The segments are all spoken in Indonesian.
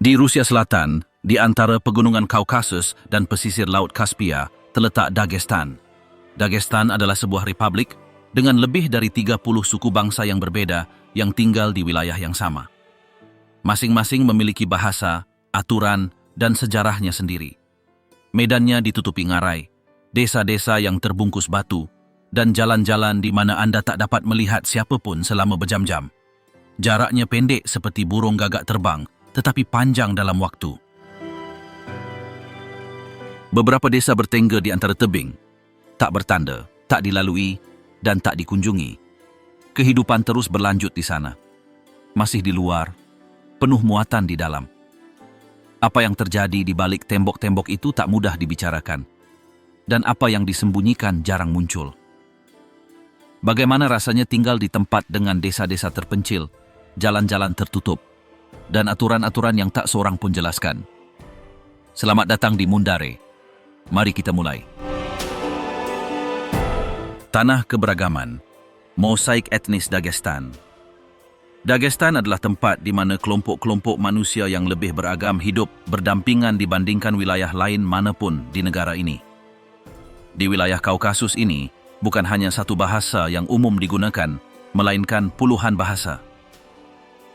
Di Rusia Selatan, di antara pegunungan Kaukasus dan pesisir Laut Kaspia, terletak Dagestan. Dagestan adalah sebuah republik dengan lebih dari 30 suku bangsa yang berbeda yang tinggal di wilayah yang sama. Masing-masing memiliki bahasa, aturan, dan sejarahnya sendiri. Medannya ditutupi ngarai, desa-desa yang terbungkus batu, dan jalan-jalan di mana Anda tak dapat melihat siapapun selama berjam-jam. Jaraknya pendek seperti burung gagak terbang, tetapi panjang dalam waktu. Beberapa desa bertengger di antara tebing, tak bertanda, tak dilalui, dan tak dikunjungi. Kehidupan terus berlanjut di sana. Masih di luar, penuh muatan di dalam. Apa yang terjadi di balik tembok-tembok itu tak mudah dibicarakan. Dan apa yang disembunyikan jarang muncul. Bagaimana rasanya tinggal di tempat dengan desa-desa terpencil, jalan-jalan tertutup, dan aturan-aturan yang tak seorang pun jelaskan. Selamat datang di Mundare. Mari kita mulai. Tanah keberagaman, mosaik etnis Dagestan. Dagestan adalah tempat di mana kelompok-kelompok manusia yang lebih beragam hidup berdampingan dibandingkan wilayah lain manapun di negara ini. Di wilayah Kaukasus ini, bukan hanya satu bahasa yang umum digunakan, melainkan puluhan bahasa.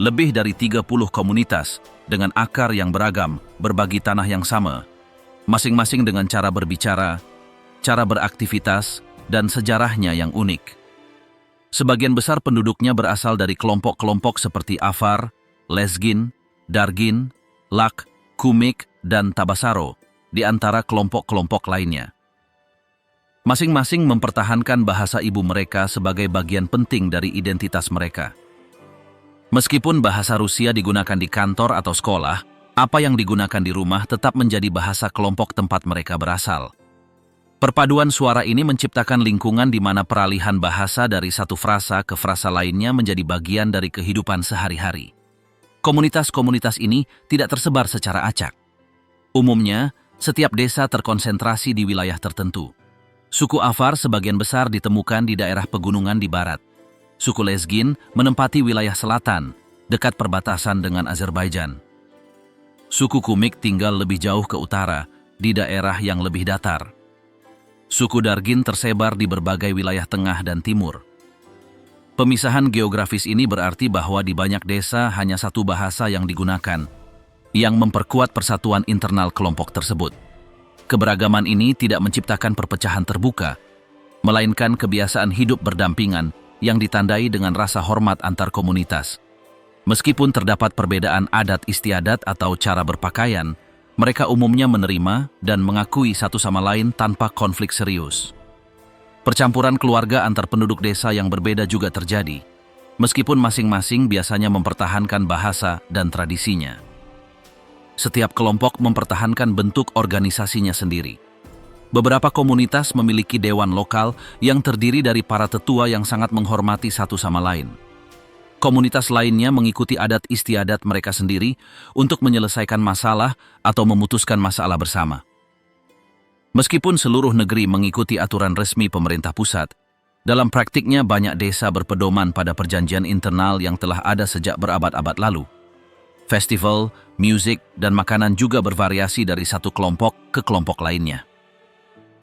Lebih dari 30 komunitas dengan akar yang beragam berbagi tanah yang sama, masing-masing dengan cara berbicara, cara beraktivitas, dan sejarahnya yang unik. Sebagian besar penduduknya berasal dari kelompok-kelompok seperti Afar, Lezgin, Dargin, Lak, Kumik, dan Tabasaro, di antara kelompok-kelompok lainnya. Masing-masing mempertahankan bahasa ibu mereka sebagai bagian penting dari identitas mereka. Meskipun bahasa Rusia digunakan di kantor atau sekolah, apa yang digunakan di rumah tetap menjadi bahasa kelompok tempat mereka berasal. Perpaduan suara ini menciptakan lingkungan di mana peralihan bahasa dari satu frasa ke frasa lainnya menjadi bagian dari kehidupan sehari-hari. Komunitas-komunitas ini tidak tersebar secara acak. Umumnya, setiap desa terkonsentrasi di wilayah tertentu. Suku Afar sebagian besar ditemukan di daerah pegunungan di barat. Suku Lezgin menempati wilayah selatan, dekat perbatasan dengan Azerbaijan. Suku Kumik tinggal lebih jauh ke utara, di daerah yang lebih datar. Suku Dargin tersebar di berbagai wilayah tengah dan timur. Pemisahan geografis ini berarti bahwa di banyak desa hanya satu bahasa yang digunakan, yang memperkuat persatuan internal kelompok tersebut. Keberagaman ini tidak menciptakan perpecahan terbuka, melainkan kebiasaan hidup berdampingan yang ditandai dengan rasa hormat antar komunitas. Meskipun terdapat perbedaan adat istiadat atau cara berpakaian, mereka umumnya menerima dan mengakui satu sama lain tanpa konflik serius. Percampuran keluarga antar penduduk desa yang berbeda juga terjadi, meskipun masing-masing biasanya mempertahankan bahasa dan tradisinya. Setiap kelompok mempertahankan bentuk organisasinya sendiri. Beberapa komunitas memiliki dewan lokal yang terdiri dari para tetua yang sangat menghormati satu sama lain. Komunitas lainnya mengikuti adat istiadat mereka sendiri untuk menyelesaikan masalah atau memutuskan masalah bersama. Meskipun seluruh negeri mengikuti aturan resmi pemerintah pusat, dalam praktiknya banyak desa berpedoman pada perjanjian internal yang telah ada sejak berabad-abad lalu. Festival, musik, dan makanan juga bervariasi dari satu kelompok ke kelompok lainnya.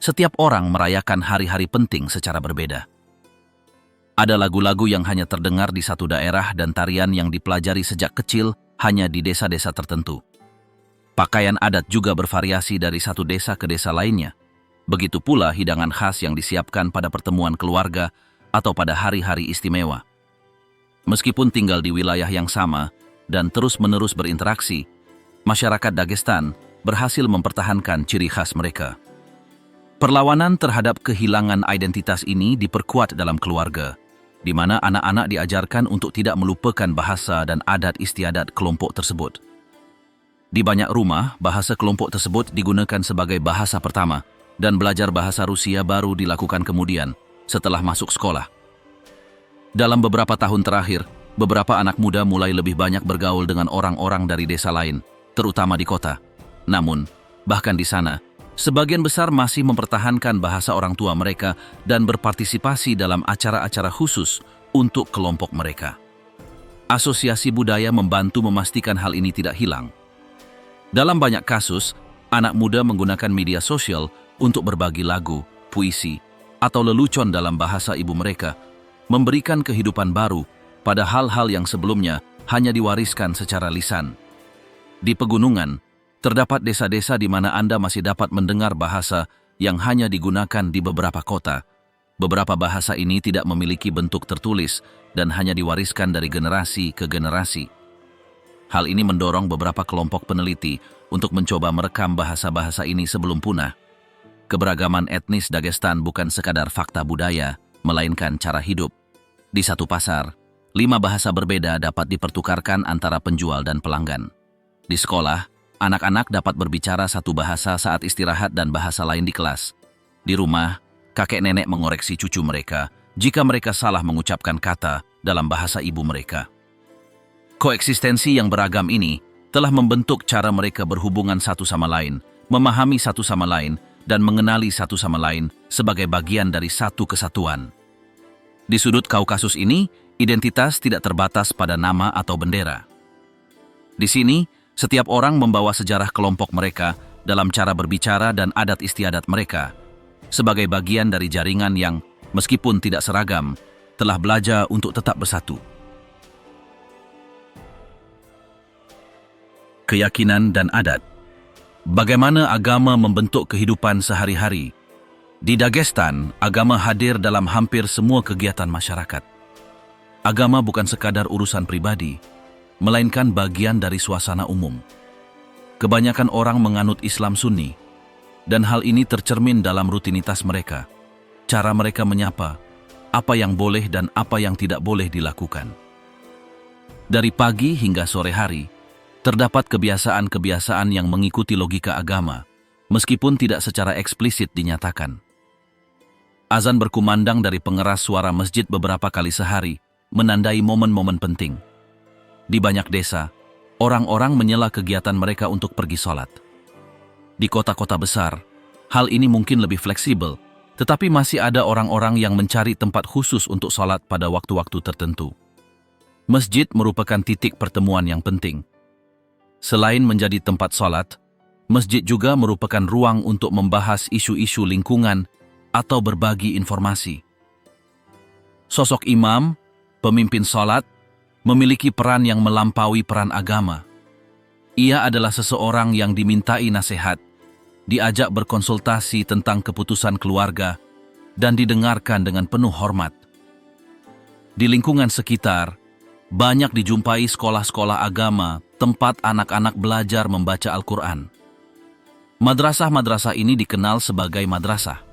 Setiap orang merayakan hari-hari penting secara berbeda. Ada lagu-lagu yang hanya terdengar di satu daerah dan tarian yang dipelajari sejak kecil hanya di desa-desa tertentu. Pakaian adat juga bervariasi dari satu desa ke desa lainnya. Begitu pula hidangan khas yang disiapkan pada pertemuan keluarga atau pada hari-hari istimewa. Meskipun tinggal di wilayah yang sama dan terus-menerus berinteraksi, masyarakat Dagestan berhasil mempertahankan ciri khas mereka. Perlawanan terhadap kehilangan identitas ini diperkuat dalam keluarga, di mana anak-anak diajarkan untuk tidak melupakan bahasa dan adat istiadat kelompok tersebut. Di banyak rumah, bahasa kelompok tersebut digunakan sebagai bahasa pertama, dan belajar bahasa Rusia baru dilakukan kemudian, setelah masuk sekolah. Dalam beberapa tahun terakhir, beberapa anak muda mulai lebih banyak bergaul dengan orang-orang dari desa lain, terutama di kota. Namun, bahkan di sana, sebagian besar masih mempertahankan bahasa orang tua mereka dan berpartisipasi dalam acara-acara khusus untuk kelompok mereka. Asosiasi budaya membantu memastikan hal ini tidak hilang. Dalam banyak kasus, anak muda menggunakan media sosial untuk berbagi lagu, puisi, atau lelucon dalam bahasa ibu mereka, memberikan kehidupan baru pada hal-hal yang sebelumnya hanya diwariskan secara lisan. Di pegunungan, terdapat desa-desa di mana Anda masih dapat mendengar bahasa yang hanya digunakan di beberapa kota. Beberapa bahasa ini tidak memiliki bentuk tertulis dan hanya diwariskan dari generasi ke generasi. Hal ini mendorong beberapa kelompok peneliti untuk mencoba merekam bahasa-bahasa ini sebelum punah. Keberagaman etnis Dagestan bukan sekadar fakta budaya, melainkan cara hidup. Di satu pasar, 5 bahasa berbeda dapat dipertukarkan antara penjual dan pelanggan. Di sekolah, anak-anak dapat berbicara satu bahasa saat istirahat dan bahasa lain di kelas. Di rumah, kakek nenek mengoreksi cucu mereka jika mereka salah mengucapkan kata dalam bahasa ibu mereka. Koeksistensi yang beragam ini telah membentuk cara mereka berhubungan satu sama lain, memahami satu sama lain, dan mengenali satu sama lain sebagai bagian dari satu kesatuan. Di sudut Kaukasus ini, identitas tidak terbatas pada nama atau bendera. Di sini, setiap orang membawa sejarah kelompok mereka dalam cara berbicara dan adat istiadat mereka, sebagai bagian dari jaringan yang, meskipun tidak seragam, telah belajar untuk tetap bersatu. Keyakinan dan adat. Bagaimana agama membentuk kehidupan sehari-hari? Di Dagestan, agama hadir dalam hampir semua kegiatan masyarakat. Agama bukan sekadar urusan pribadi, melainkan bagian dari suasana umum. Kebanyakan orang menganut Islam Sunni, dan hal ini tercermin dalam rutinitas mereka, cara mereka menyapa, apa yang boleh dan apa yang tidak boleh dilakukan. Dari pagi hingga sore hari, terdapat kebiasaan-kebiasaan yang mengikuti logika agama, meskipun tidak secara eksplisit dinyatakan. Azan berkumandang dari pengeras suara masjid beberapa kali sehari, menandai momen-momen penting. Di banyak desa, orang-orang menyela kegiatan mereka untuk pergi sholat. Di kota-kota besar, hal ini mungkin lebih fleksibel, tetapi masih ada orang-orang yang mencari tempat khusus untuk sholat pada waktu-waktu tertentu. Masjid merupakan titik pertemuan yang penting. Selain menjadi tempat sholat, masjid juga merupakan ruang untuk membahas isu-isu lingkungan atau berbagi informasi. Sosok imam, pemimpin sholat, memiliki peran yang melampaui peran agama. Ia adalah seseorang yang dimintai nasihat, diajak berkonsultasi tentang keputusan keluarga, dan didengarkan dengan penuh hormat. Di lingkungan sekitar, banyak dijumpai sekolah-sekolah agama tempat anak-anak belajar membaca Al-Quran. Madrasah-madrasah ini dikenal sebagai madrasah.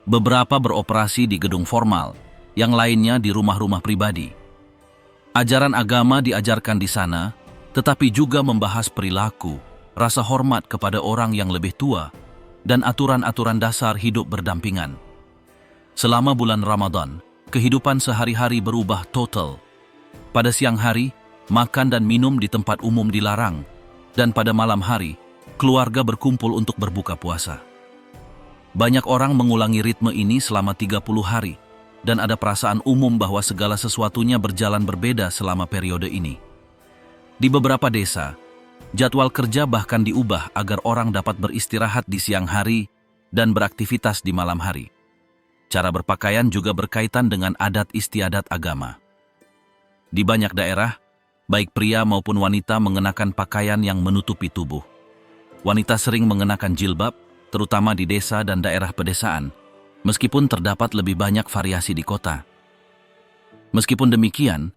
Beberapa beroperasi di gedung formal, yang lainnya di rumah-rumah pribadi. Ajaran agama diajarkan di sana, tetapi juga membahas perilaku, rasa hormat kepada orang yang lebih tua, dan aturan-aturan dasar hidup berdampingan. Selama bulan Ramadan, kehidupan sehari-hari berubah total. Pada siang hari, makan dan minum di tempat umum dilarang, dan pada malam hari, keluarga berkumpul untuk berbuka puasa. Banyak orang mengulangi ritme ini selama 30 hari, dan ada perasaan umum bahwa segala sesuatunya berjalan berbeda selama periode ini. Di beberapa desa, jadwal kerja bahkan diubah agar orang dapat beristirahat di siang hari dan beraktivitas di malam hari. Cara berpakaian juga berkaitan dengan adat istiadat agama. Di banyak daerah, baik pria maupun wanita mengenakan pakaian yang menutupi tubuh. Wanita sering mengenakan jilbab, terutama di desa dan daerah pedesaan, meskipun terdapat lebih banyak variasi di kota. Meskipun demikian,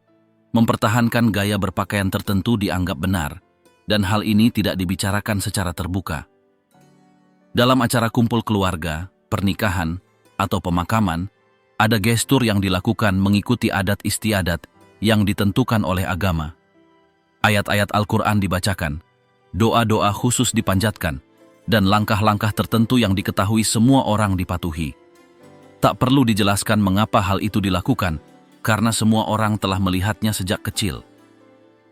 mempertahankan gaya berpakaian tertentu dianggap benar, dan hal ini tidak dibicarakan secara terbuka. Dalam acara kumpul keluarga, pernikahan, atau pemakaman, ada gestur yang dilakukan mengikuti adat istiadat yang ditentukan oleh agama. Ayat-ayat Al-Quran dibacakan, doa-doa khusus dipanjatkan, dan langkah-langkah tertentu yang diketahui semua orang dipatuhi. Tak perlu dijelaskan mengapa hal itu dilakukan, karena semua orang telah melihatnya sejak kecil.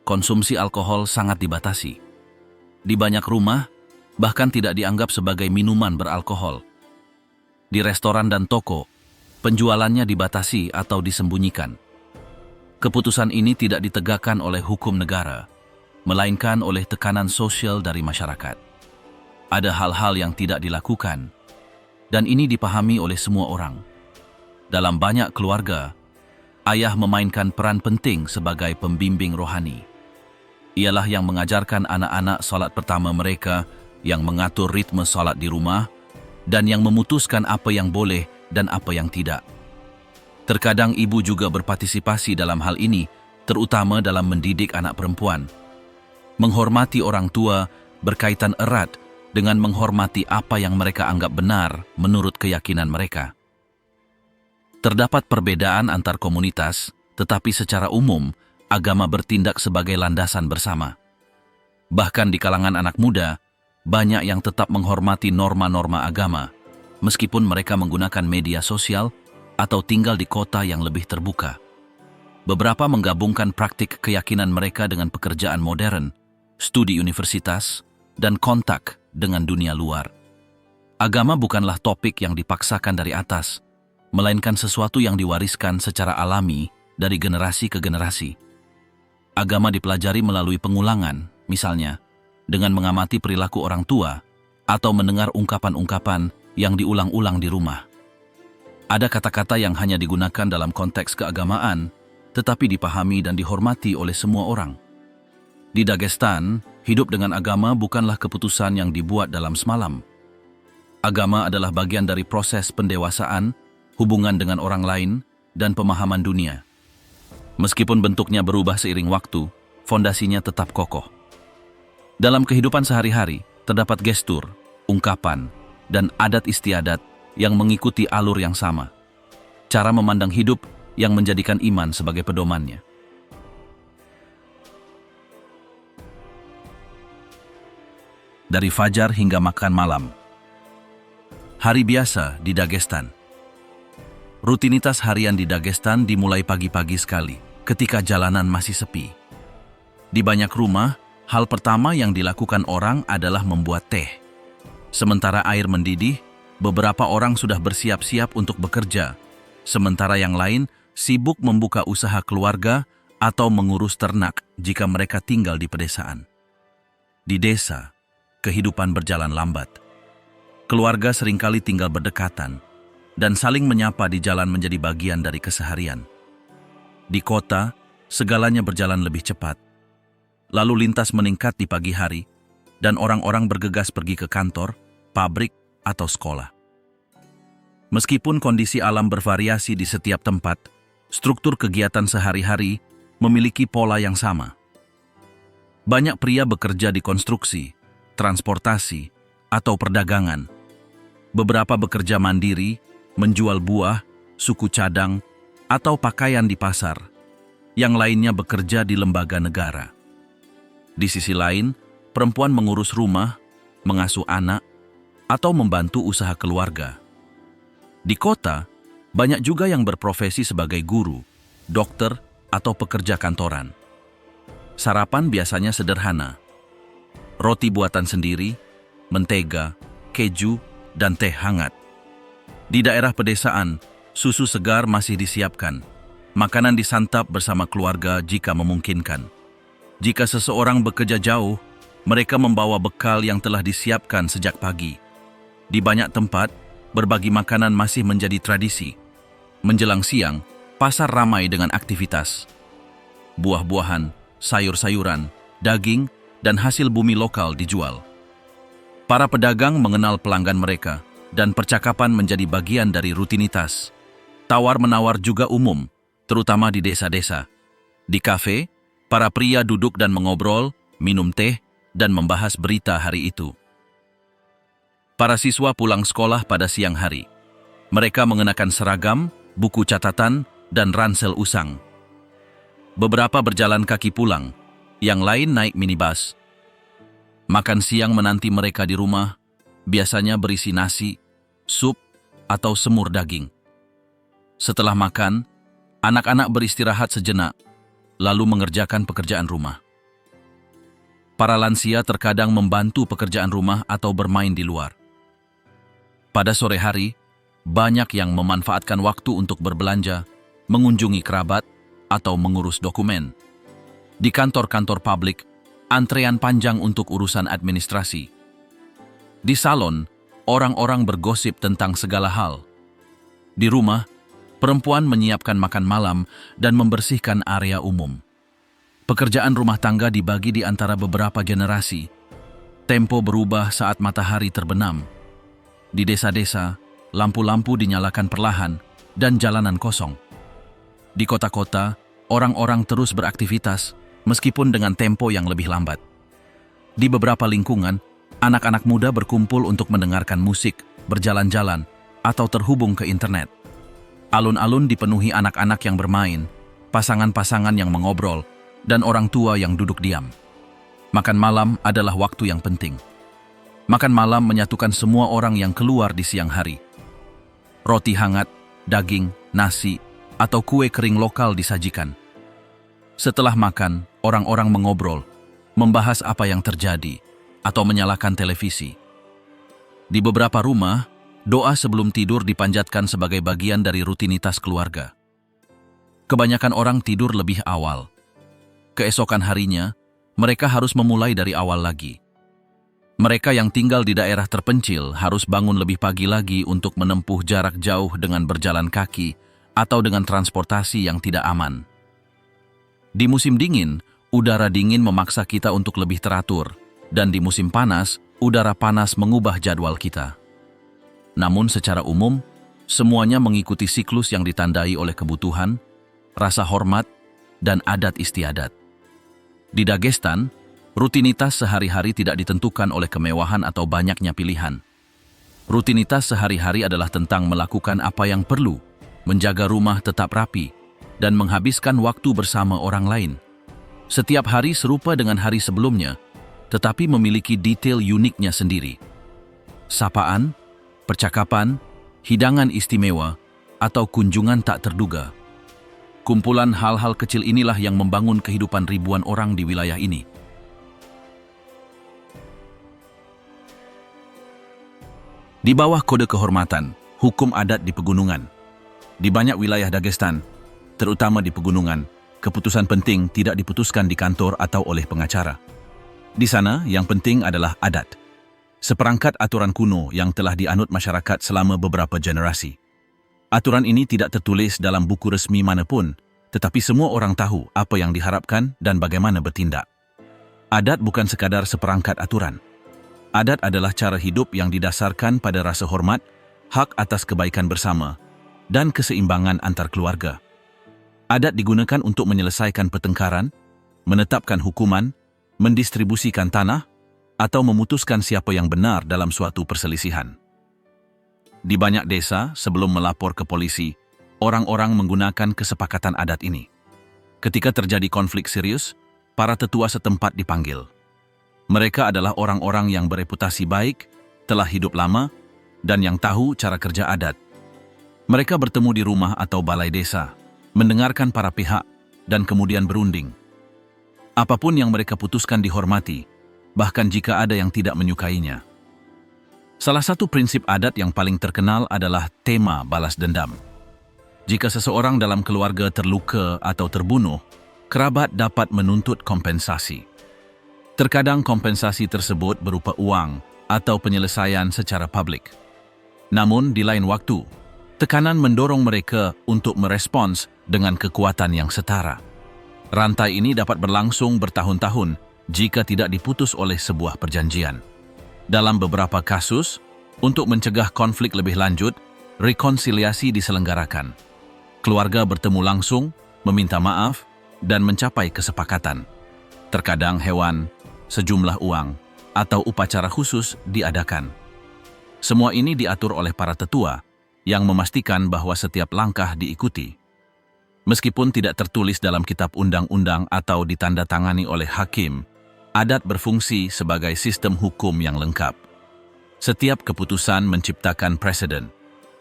Konsumsi alkohol sangat dibatasi. Di banyak rumah, bahkan tidak dianggap sebagai minuman beralkohol. Di restoran dan toko, penjualannya dibatasi atau disembunyikan. Keputusan ini tidak ditegakkan oleh hukum negara, melainkan oleh tekanan sosial dari masyarakat. Ada hal-hal yang tidak dilakukan, dan ini dipahami oleh semua orang. Dalam banyak keluarga, ayah memainkan peran penting sebagai pembimbing rohani. Ialah yang mengajarkan anak-anak salat pertama mereka, yang mengatur ritme salat di rumah, dan yang memutuskan apa yang boleh dan apa yang tidak. Terkadang ibu juga berpartisipasi dalam hal ini, terutama dalam mendidik anak perempuan. Menghormati orang tua berkaitan erat dengan menghormati apa yang mereka anggap benar menurut keyakinan mereka. Terdapat perbedaan antar komunitas, tetapi secara umum, agama bertindak sebagai landasan bersama. Bahkan di kalangan anak muda, banyak yang tetap menghormati norma-norma agama, meskipun mereka menggunakan media sosial atau tinggal di kota yang lebih terbuka. Beberapa menggabungkan praktik keyakinan mereka dengan pekerjaan modern, studi universitas, dan kontak dengan dunia luar. Agama bukanlah topik yang dipaksakan dari atas, melainkan sesuatu yang diwariskan secara alami dari generasi ke generasi. Agama dipelajari melalui pengulangan, misalnya, dengan mengamati perilaku orang tua atau mendengar ungkapan-ungkapan yang diulang-ulang di rumah. Ada kata-kata yang hanya digunakan dalam konteks keagamaan, tetapi dipahami dan dihormati oleh semua orang. Di Dagestan, hidup dengan agama bukanlah keputusan yang dibuat dalam semalam. Agama adalah bagian dari proses pendewasaan, hubungan dengan orang lain, dan pemahaman dunia. Meskipun bentuknya berubah seiring waktu, fondasinya tetap kokoh. Dalam kehidupan sehari-hari, terdapat gestur, ungkapan, dan adat istiadat yang mengikuti alur yang sama. Cara memandang hidup yang menjadikan iman sebagai pedomannya. Dari fajar hingga makan malam. Hari biasa di Dagestan. Rutinitas harian di Dagestan dimulai pagi-pagi sekali, ketika jalanan masih sepi. Di banyak rumah, hal pertama yang dilakukan orang adalah membuat teh. Sementara air mendidih, beberapa orang sudah bersiap-siap untuk bekerja, sementara yang lain sibuk membuka usaha keluarga atau mengurus ternak jika mereka tinggal di pedesaan. Di desa, kehidupan berjalan lambat. Keluarga seringkali tinggal berdekatan, dan saling menyapa di jalan menjadi bagian dari keseharian. Di kota, segalanya berjalan lebih cepat. Lalu lintas meningkat di pagi hari, dan orang-orang bergegas pergi ke kantor, pabrik, atau sekolah. Meskipun kondisi alam bervariasi di setiap tempat, struktur kegiatan sehari-hari memiliki pola yang sama. Banyak pria bekerja di konstruksi, transportasi, atau perdagangan. Beberapa bekerja mandiri, menjual buah, suku cadang, atau pakaian di pasar. Yang lainnya bekerja di lembaga negara. Di sisi lain, perempuan mengurus rumah, mengasuh anak, atau membantu usaha keluarga. Di kota, banyak juga yang berprofesi sebagai guru, dokter, atau pekerja kantoran. Sarapan biasanya sederhana. Roti buatan sendiri, mentega, keju, dan teh hangat. Di daerah pedesaan, susu segar masih disiapkan. Makanan disantap bersama keluarga jika memungkinkan. Jika seseorang bekerja jauh, mereka membawa bekal yang telah disiapkan sejak pagi. Di banyak tempat, berbagi makanan masih menjadi tradisi. Menjelang siang, pasar ramai dengan aktivitas. Buah-buahan, sayur-sayuran, daging, dan hasil bumi lokal dijual. Para pedagang mengenal pelanggan mereka, dan percakapan menjadi bagian dari rutinitas. Tawar-menawar juga umum, terutama di desa-desa. Di kafe, para pria duduk dan mengobrol, minum teh, dan membahas berita hari itu. Para siswa pulang sekolah pada siang hari. Mereka mengenakan seragam, buku catatan, dan ransel usang. Beberapa berjalan kaki pulang, yang lain naik minibus. Makan siang menanti mereka di rumah, biasanya berisi nasi, sup, atau semur daging. Setelah makan, anak-anak beristirahat sejenak, lalu mengerjakan pekerjaan rumah. Para lansia terkadang membantu pekerjaan rumah atau bermain di luar. Pada sore hari, banyak yang memanfaatkan waktu untuk berbelanja, mengunjungi kerabat, atau mengurus dokumen. Di kantor-kantor publik, antrean panjang untuk urusan administrasi. Di salon, orang-orang bergosip tentang segala hal. Di rumah, perempuan menyiapkan makan malam dan membersihkan area umum. Pekerjaan rumah tangga dibagi di antara beberapa generasi. Tempo berubah saat matahari terbenam. Di desa-desa, lampu-lampu dinyalakan perlahan dan jalanan kosong. Di kota-kota, orang-orang terus beraktivitas meskipun dengan tempo yang lebih lambat. Di beberapa lingkungan, anak-anak muda berkumpul untuk mendengarkan musik, berjalan-jalan, atau terhubung ke internet. Alun-alun dipenuhi anak-anak yang bermain, pasangan-pasangan yang mengobrol, dan orang tua yang duduk diam. Makan malam adalah waktu yang penting. Makan malam menyatukan semua orang yang keluar di siang hari. Roti hangat, daging, nasi, atau kue kering lokal disajikan. Setelah makan, orang-orang mengobrol, membahas apa yang terjadi, atau menyalakan televisi. Di beberapa rumah, doa sebelum tidur dipanjatkan sebagai bagian dari rutinitas keluarga. Kebanyakan orang tidur lebih awal. Keesokan harinya, mereka harus memulai dari awal lagi. Mereka yang tinggal di daerah terpencil harus bangun lebih pagi lagi untuk menempuh jarak jauh dengan berjalan kaki atau dengan transportasi yang tidak aman. Di musim dingin, udara dingin memaksa kita untuk lebih teratur, dan di musim panas, udara panas mengubah jadwal kita. Namun secara umum, semuanya mengikuti siklus yang ditandai oleh kebutuhan, rasa hormat, dan adat istiadat. Di Dagestan, rutinitas sehari-hari tidak ditentukan oleh kemewahan atau banyaknya pilihan. Rutinitas sehari-hari adalah tentang melakukan apa yang perlu, menjaga rumah tetap rapi, dan menghabiskan waktu bersama orang lain. Setiap hari serupa dengan hari sebelumnya, tetapi memiliki detail uniknya sendiri. Sapaan, percakapan, hidangan istimewa, atau kunjungan tak terduga. Kumpulan hal-hal kecil inilah yang membangun kehidupan ribuan orang di wilayah ini. Di bawah kode kehormatan, hukum adat di pegunungan. Di banyak wilayah Dagestan, terutama di pegunungan, keputusan penting tidak diputuskan di kantor atau oleh pengacara. Di sana, yang penting adalah adat. Seperangkat aturan kuno yang telah dianut masyarakat selama beberapa generasi. Aturan ini tidak tertulis dalam buku resmi manapun, tetapi semua orang tahu apa yang diharapkan dan bagaimana bertindak. Adat bukan sekadar seperangkat aturan. Adat adalah cara hidup yang didasarkan pada rasa hormat, hak atas kebaikan bersama, dan keseimbangan antar keluarga. Adat digunakan untuk menyelesaikan pertengkaran, menetapkan hukuman, mendistribusikan tanah, atau memutuskan siapa yang benar dalam suatu perselisihan. Di banyak desa, sebelum melapor ke polisi, orang-orang menggunakan kesepakatan adat ini. Ketika terjadi konflik serius, para tetua setempat dipanggil. Mereka adalah orang-orang yang bereputasi baik, telah hidup lama, dan yang tahu cara kerja adat. Mereka bertemu di rumah atau balai desa, mendengarkan para pihak, dan kemudian berunding. Apapun yang mereka putuskan dihormati, bahkan jika ada yang tidak menyukainya. Salah satu prinsip adat yang paling terkenal adalah tema balas dendam. Jika seseorang dalam keluarga terluka atau terbunuh, kerabat dapat menuntut kompensasi. Terkadang kompensasi tersebut berupa uang atau penyelesaian secara publik. Namun di lain waktu, tekanan mendorong mereka untuk merespons dengan kekuatan yang setara. Rantai ini dapat berlangsung bertahun-tahun jika tidak diputus oleh sebuah perjanjian. Dalam beberapa kasus, untuk mencegah konflik lebih lanjut, rekonsiliasi diselenggarakan. Keluarga bertemu langsung, meminta maaf, dan mencapai kesepakatan. Terkadang hewan, sejumlah uang, atau upacara khusus diadakan. Semua ini diatur oleh para tetua, yang memastikan bahwa setiap langkah diikuti. Meskipun tidak tertulis dalam kitab undang-undang atau ditandatangani oleh hakim, adat berfungsi sebagai sistem hukum yang lengkap. Setiap keputusan menciptakan preseden,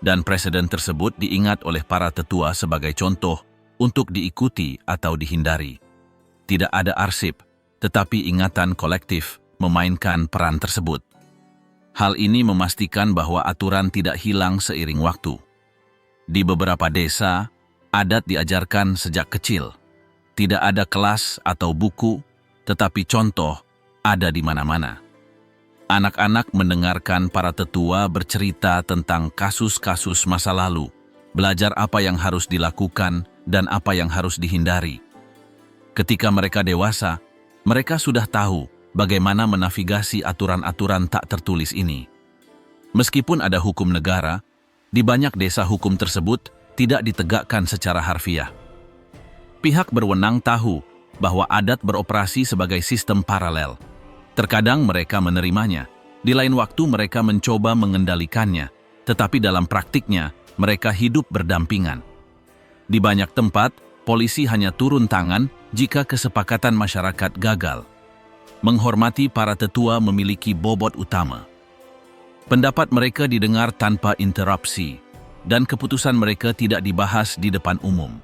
dan preseden tersebut diingat oleh para tetua sebagai contoh untuk diikuti atau dihindari. Tidak ada arsip, tetapi ingatan kolektif memainkan peran tersebut. Hal ini memastikan bahwa aturan tidak hilang seiring waktu. Di beberapa desa, adat diajarkan sejak kecil. Tidak ada kelas atau buku, tetapi contoh ada di mana-mana. Anak-anak mendengarkan para tetua bercerita tentang kasus-kasus masa lalu, belajar apa yang harus dilakukan dan apa yang harus dihindari. Ketika mereka dewasa, mereka sudah tahu bagaimana menavigasi aturan-aturan tak tertulis ini. Meskipun ada hukum negara, di banyak desa hukum tersebut tidak ditegakkan secara harfiah. Pihak berwenang tahu bahwa adat beroperasi sebagai sistem paralel. Terkadang mereka menerimanya, di lain waktu mereka mencoba mengendalikannya, tetapi dalam praktiknya mereka hidup berdampingan. Di banyak tempat, polisi hanya turun tangan jika kesepakatan masyarakat gagal. Menghormati para tetua memiliki bobot utama. Pendapat mereka didengar tanpa interupsi, dan keputusan mereka tidak dibahas di depan umum.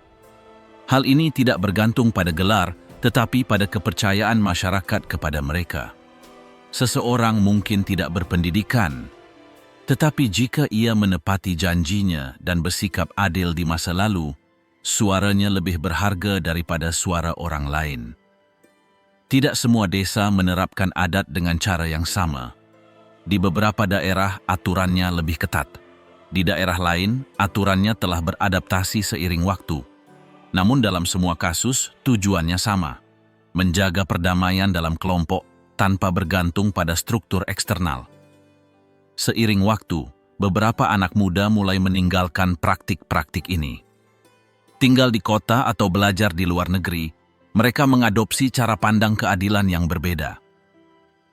Hal ini tidak bergantung pada gelar, tetapi pada kepercayaan masyarakat kepada mereka. Seseorang mungkin tidak berpendidikan, tetapi jika ia menepati janjinya dan bersikap adil di masa lalu, suaranya lebih berharga daripada suara orang lain. Tidak semua desa menerapkan adat dengan cara yang sama. Di beberapa daerah aturannya lebih ketat. Di daerah lain, aturannya telah beradaptasi seiring waktu. Namun dalam semua kasus, tujuannya sama. Menjaga perdamaian dalam kelompok tanpa bergantung pada struktur eksternal. Seiring waktu, beberapa anak muda mulai meninggalkan praktik-praktik ini. Tinggal di kota atau belajar di luar negeri, mereka mengadopsi cara pandang keadilan yang berbeda.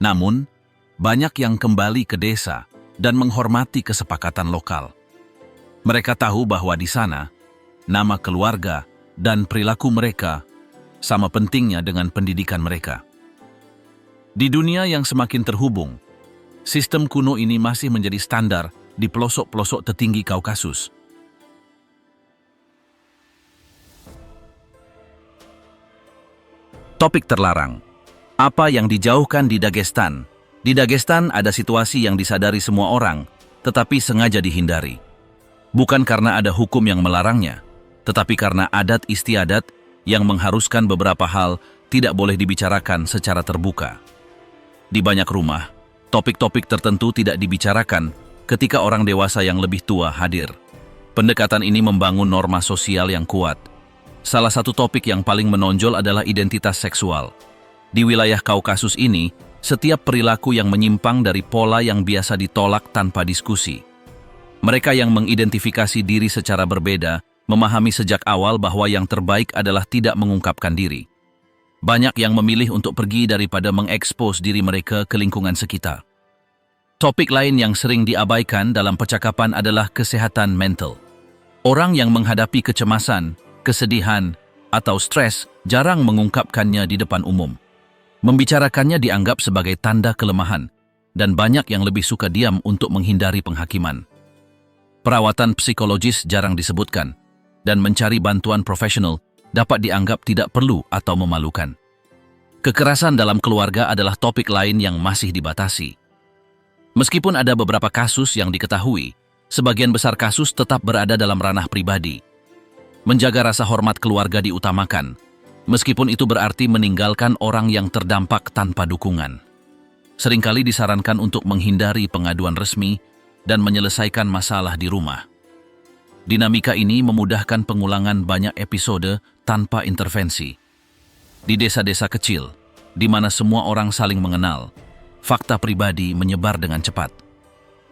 Namun, banyak yang kembali ke desa dan menghormati kesepakatan lokal. Mereka tahu bahwa di sana, nama keluarga dan perilaku mereka sama pentingnya dengan pendidikan mereka. Di dunia yang semakin terhubung, sistem kuno ini masih menjadi standar di pelosok-pelosok tertinggi Kaukasus. Topik terlarang. Apa yang dijauhkan di Dagestan? Di Dagestan ada situasi yang disadari semua orang, tetapi sengaja dihindari. Bukan karena ada hukum yang melarangnya, tetapi karena adat istiadat yang mengharuskan beberapa hal tidak boleh dibicarakan secara terbuka. Di banyak rumah, topik-topik tertentu tidak dibicarakan ketika orang dewasa yang lebih tua hadir. Pendekatan ini membangun norma sosial yang kuat. Salah satu topik yang paling menonjol adalah identitas seksual. Di wilayah Kaukasus ini, setiap perilaku yang menyimpang dari pola yang biasa ditolak tanpa diskusi. Mereka yang mengidentifikasi diri secara berbeda memahami sejak awal bahwa yang terbaik adalah tidak mengungkapkan diri. Banyak yang memilih untuk pergi daripada mengekspos diri mereka ke lingkungan sekitar. Topik lain yang sering diabaikan dalam percakapan adalah kesehatan mental. Orang yang menghadapi kecemasan, kesedihan, atau stres jarang mengungkapkannya di depan umum. Membicarakannya dianggap sebagai tanda kelemahan, dan banyak yang lebih suka diam untuk menghindari penghakiman. Perawatan psikologis jarang disebutkan, dan mencari bantuan profesional dapat dianggap tidak perlu atau memalukan. Kekerasan dalam keluarga adalah topik lain yang masih dibatasi. Meskipun ada beberapa kasus yang diketahui, sebagian besar kasus tetap berada dalam ranah pribadi. Menjaga rasa hormat keluarga diutamakan, meskipun itu berarti meninggalkan orang yang terdampak tanpa dukungan. Seringkali disarankan untuk menghindari pengaduan resmi dan menyelesaikan masalah di rumah. Dinamika ini memudahkan pengulangan banyak episode tanpa intervensi. Di desa-desa kecil, di mana semua orang saling mengenal, fakta pribadi menyebar dengan cepat.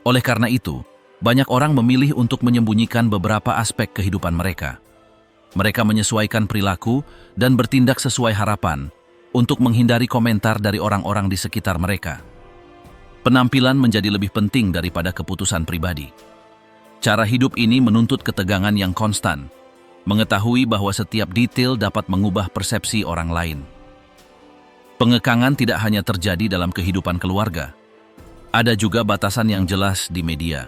Oleh karena itu, banyak orang memilih untuk menyembunyikan beberapa aspek kehidupan mereka. Mereka menyesuaikan perilaku dan bertindak sesuai harapan untuk menghindari komentar dari orang-orang di sekitar mereka. Penampilan menjadi lebih penting daripada keputusan pribadi. Cara hidup ini menuntut ketegangan yang konstan, mengetahui bahwa setiap detail dapat mengubah persepsi orang lain. Pengekangan tidak hanya terjadi dalam kehidupan keluarga, ada juga batasan yang jelas di media.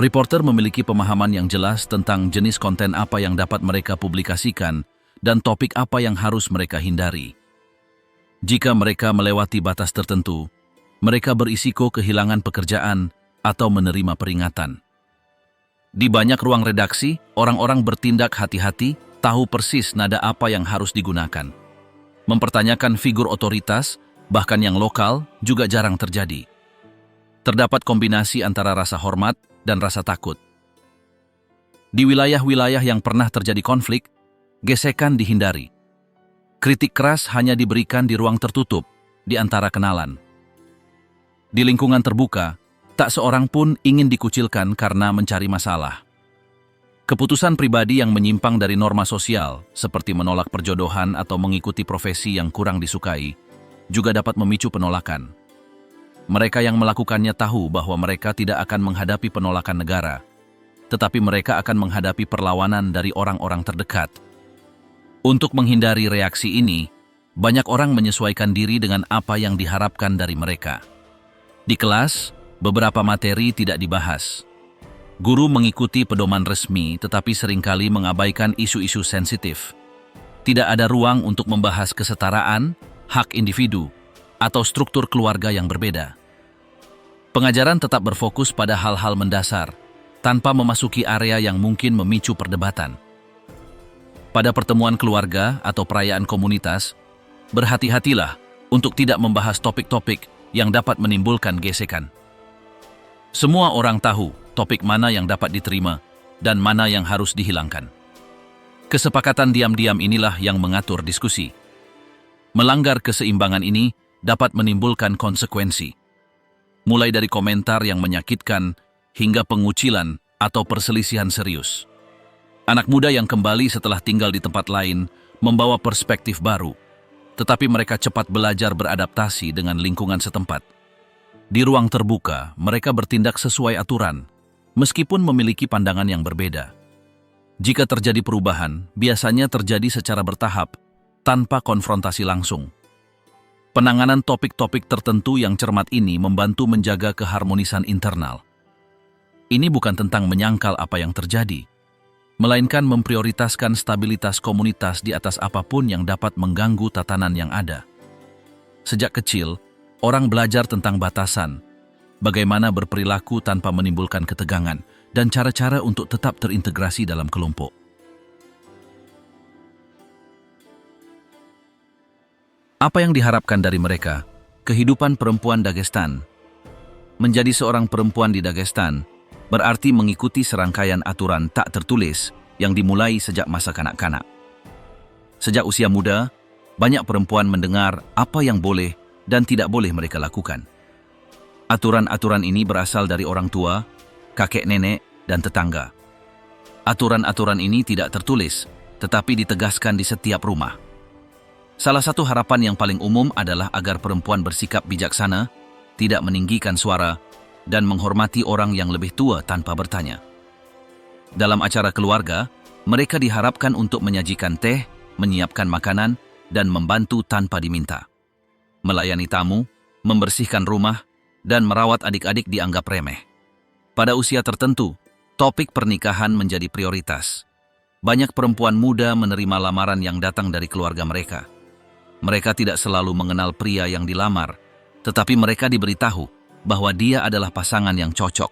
Reporter memiliki pemahaman yang jelas tentang jenis konten apa yang dapat mereka publikasikan dan topik apa yang harus mereka hindari. Jika mereka melewati batas tertentu, mereka berisiko kehilangan pekerjaan atau menerima peringatan. Di banyak ruang redaksi, orang-orang bertindak hati-hati, tahu persis nada apa yang harus digunakan. Mempertanyakan figur otoritas, bahkan yang lokal, juga jarang terjadi. Terdapat kombinasi antara rasa hormat dan rasa takut. Di wilayah-wilayah yang pernah terjadi konflik, gesekan dihindari. Kritik keras hanya diberikan di ruang tertutup, di antara kenalan. Di lingkungan terbuka, tak seorang pun ingin dikucilkan karena mencari masalah. Keputusan pribadi yang menyimpang dari norma sosial, seperti menolak perjodohan atau mengikuti profesi yang kurang disukai, juga dapat memicu penolakan. Mereka yang melakukannya tahu bahwa mereka tidak akan menghadapi penolakan negara, tetapi mereka akan menghadapi perlawanan dari orang-orang terdekat. Untuk menghindari reaksi ini, banyak orang menyesuaikan diri dengan apa yang diharapkan dari mereka. Di kelas, beberapa materi tidak dibahas. Guru mengikuti pedoman resmi tetapi seringkali mengabaikan isu-isu sensitif. Tidak ada ruang untuk membahas kesetaraan, hak individu, atau struktur keluarga yang berbeda. Pengajaran tetap berfokus pada hal-hal mendasar, tanpa memasuki area yang mungkin memicu perdebatan. Pada pertemuan keluarga atau perayaan komunitas, berhati-hatilah untuk tidak membahas topik-topik yang dapat menimbulkan gesekan. Semua orang tahu topik mana yang dapat diterima dan mana yang harus dihilangkan. Kesepakatan diam-diam inilah yang mengatur diskusi. Melanggar keseimbangan ini dapat menimbulkan konsekuensi, mulai dari komentar yang menyakitkan hingga pengucilan atau perselisihan serius. Anak muda yang kembali setelah tinggal di tempat lain membawa perspektif baru, tetapi mereka cepat belajar beradaptasi dengan lingkungan setempat. Di ruang terbuka, mereka bertindak sesuai aturan, meskipun memiliki pandangan yang berbeda. Jika terjadi perubahan, biasanya terjadi secara bertahap, tanpa konfrontasi langsung. Penanganan topik-topik tertentu yang cermat ini membantu menjaga keharmonisan internal. Ini bukan tentang menyangkal apa yang terjadi, melainkan memprioritaskan stabilitas komunitas di atas apapun yang dapat mengganggu tatanan yang ada. Sejak kecil, orang belajar tentang batasan, bagaimana berperilaku tanpa menimbulkan ketegangan, dan cara-cara untuk tetap terintegrasi dalam kelompok. Apa yang diharapkan dari mereka? Kehidupan perempuan Dagestan. Menjadi seorang perempuan di Dagestan berarti mengikuti serangkaian aturan tak tertulis yang dimulai sejak masa kanak-kanak. Sejak usia muda, banyak perempuan mendengar apa yang boleh dan tidak boleh mereka lakukan. Aturan-aturan ini berasal dari orang tua, kakek nenek, dan tetangga. Aturan-aturan ini tidak tertulis, tetapi ditegaskan di setiap rumah. Salah satu harapan yang paling umum adalah agar perempuan bersikap bijaksana, tidak meninggikan suara, dan menghormati orang yang lebih tua tanpa bertanya. Dalam acara keluarga, mereka diharapkan untuk menyajikan teh, menyiapkan makanan, dan membantu tanpa diminta. Melayani tamu, membersihkan rumah, dan merawat adik-adik dianggap remeh. Pada usia tertentu, topik pernikahan menjadi prioritas. Banyak perempuan muda menerima lamaran yang datang dari keluarga mereka. Mereka tidak selalu mengenal pria yang dilamar, tetapi mereka diberitahu bahwa dia adalah pasangan yang cocok,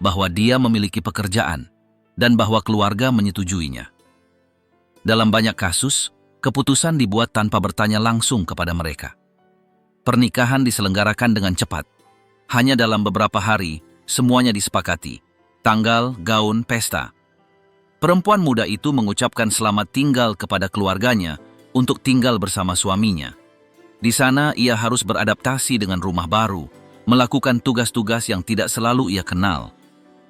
bahwa dia memiliki pekerjaan, dan bahwa keluarga menyetujuinya. Dalam banyak kasus, keputusan dibuat tanpa bertanya langsung kepada mereka. Pernikahan diselenggarakan dengan cepat. Hanya dalam beberapa hari, semuanya disepakati. Tanggal, gaun, pesta. Perempuan muda itu mengucapkan selamat tinggal kepada keluarganya untuk tinggal bersama suaminya. Di sana ia harus beradaptasi dengan rumah baru, melakukan tugas-tugas yang tidak selalu ia kenal,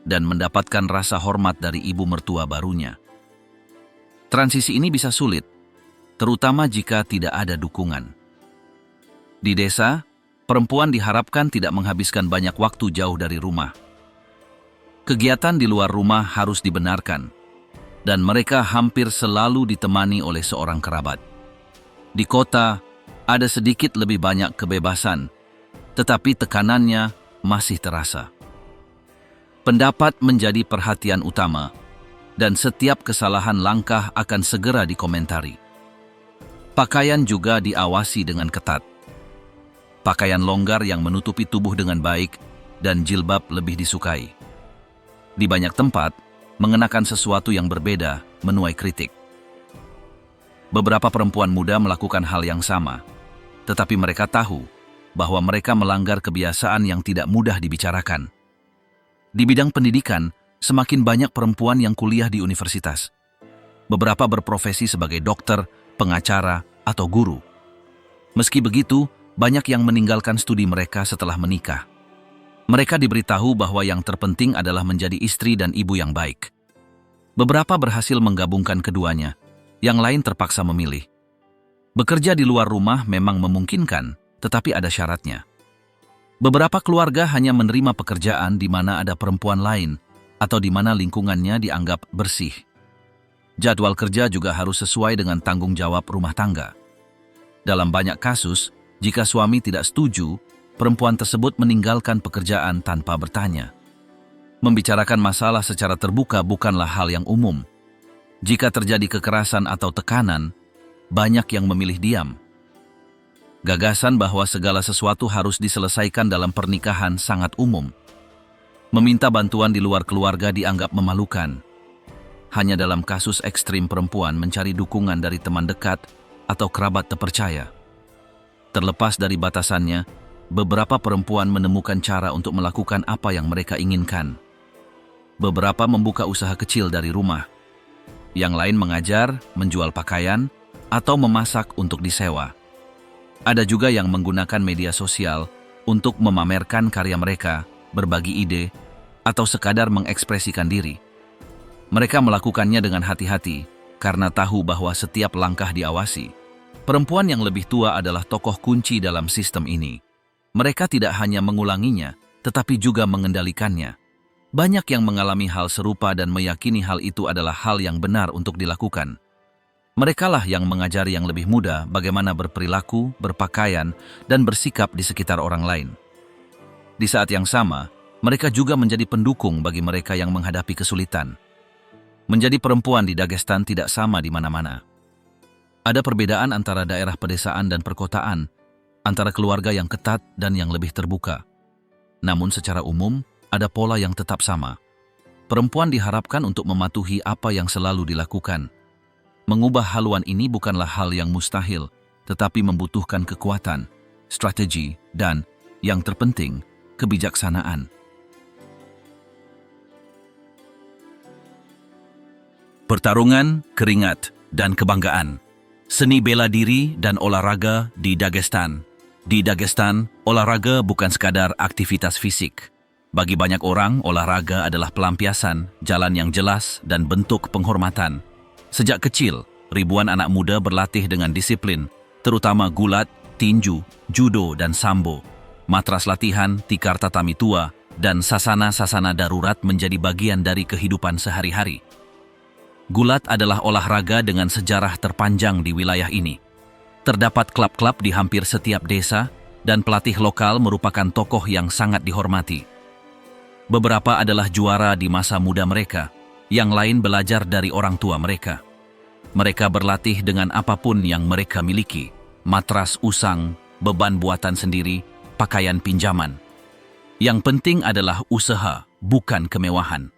dan mendapatkan rasa hormat dari ibu mertua barunya. Transisi ini bisa sulit, terutama jika tidak ada dukungan. Di desa, perempuan diharapkan tidak menghabiskan banyak waktu jauh dari rumah. Kegiatan di luar rumah harus dibenarkan, dan mereka hampir selalu ditemani oleh seorang kerabat. Di kota, ada sedikit lebih banyak kebebasan, tetapi tekanannya masih terasa. Pendapat menjadi perhatian utama, dan setiap kesalahan langkah akan segera dikomentari. Pakaian juga diawasi dengan ketat. Pakaian longgar yang menutupi tubuh dengan baik dan jilbab lebih disukai. Di banyak tempat, mengenakan sesuatu yang berbeda menuai kritik. Beberapa perempuan muda melakukan hal yang sama, tetapi mereka tahu bahwa mereka melanggar kebiasaan yang tidak mudah dibicarakan. Di bidang pendidikan, semakin banyak perempuan yang kuliah di universitas. Beberapa berprofesi sebagai dokter, pengacara, atau guru. Meski begitu, banyak yang meninggalkan studi mereka setelah menikah. Mereka diberitahu bahwa yang terpenting adalah menjadi istri dan ibu yang baik. Beberapa berhasil menggabungkan keduanya, yang lain terpaksa memilih. Bekerja di luar rumah memang memungkinkan, tetapi ada syaratnya. Beberapa keluarga hanya menerima pekerjaan di mana ada perempuan lain atau di mana lingkungannya dianggap bersih. Jadwal kerja juga harus sesuai dengan tanggung jawab rumah tangga. Dalam banyak kasus, jika suami tidak setuju, perempuan tersebut meninggalkan pekerjaan tanpa bertanya. Membicarakan masalah secara terbuka bukanlah hal yang umum. Jika terjadi kekerasan atau tekanan, banyak yang memilih diam. Gagasan bahwa segala sesuatu harus diselesaikan dalam pernikahan sangat umum. Meminta bantuan di luar keluarga dianggap memalukan. Hanya dalam kasus ekstrim perempuan mencari dukungan dari teman dekat atau kerabat terpercaya. Terlepas dari batasannya, beberapa perempuan menemukan cara untuk melakukan apa yang mereka inginkan. Beberapa membuka usaha kecil dari rumah. Yang lain mengajar, menjual pakaian, atau memasak untuk disewa. Ada juga yang menggunakan media sosial untuk memamerkan karya mereka, berbagi ide, atau sekadar mengekspresikan diri. Mereka melakukannya dengan hati-hati karena tahu bahwa setiap langkah diawasi. Perempuan yang lebih tua adalah tokoh kunci dalam sistem ini. Mereka tidak hanya mengulanginya, tetapi juga mengendalikannya. Banyak yang mengalami hal serupa dan meyakini hal itu adalah hal yang benar untuk dilakukan. Merekalah yang mengajari yang lebih muda bagaimana berperilaku, berpakaian, dan bersikap di sekitar orang lain. Di saat yang sama, mereka juga menjadi pendukung bagi mereka yang menghadapi kesulitan. Menjadi perempuan di Dagestan tidak sama di mana-mana. Ada perbedaan antara daerah pedesaan dan perkotaan, antara keluarga yang ketat dan yang lebih terbuka. Namun secara umum, ada pola yang tetap sama. Perempuan diharapkan untuk mematuhi apa yang selalu dilakukan. Mengubah haluan ini bukanlah hal yang mustahil, tetapi membutuhkan kekuatan, strategi, dan, yang terpenting, kebijaksanaan. Pertarungan, keringat, dan kebanggaan. Seni bela diri dan olahraga di Dagestan. Di Dagestan, olahraga bukan sekadar aktivitas fisik. Bagi banyak orang, olahraga adalah pelampiasan, jalan yang jelas, dan bentuk penghormatan. Sejak kecil, ribuan anak muda berlatih dengan disiplin, terutama gulat, tinju, judo, dan sambo. Matras latihan, tikar tatami tua, dan sasana-sasana darurat menjadi bagian dari kehidupan sehari-hari. Gulat adalah olahraga dengan sejarah terpanjang di wilayah ini. Terdapat klub-klub di hampir setiap desa, dan pelatih lokal merupakan tokoh yang sangat dihormati. Beberapa adalah juara di masa muda mereka, yang lain belajar dari orang tua mereka. Mereka berlatih dengan apapun yang mereka miliki, matras usang, beban buatan sendiri, pakaian pinjaman. Yang penting adalah usaha, bukan kemewahan.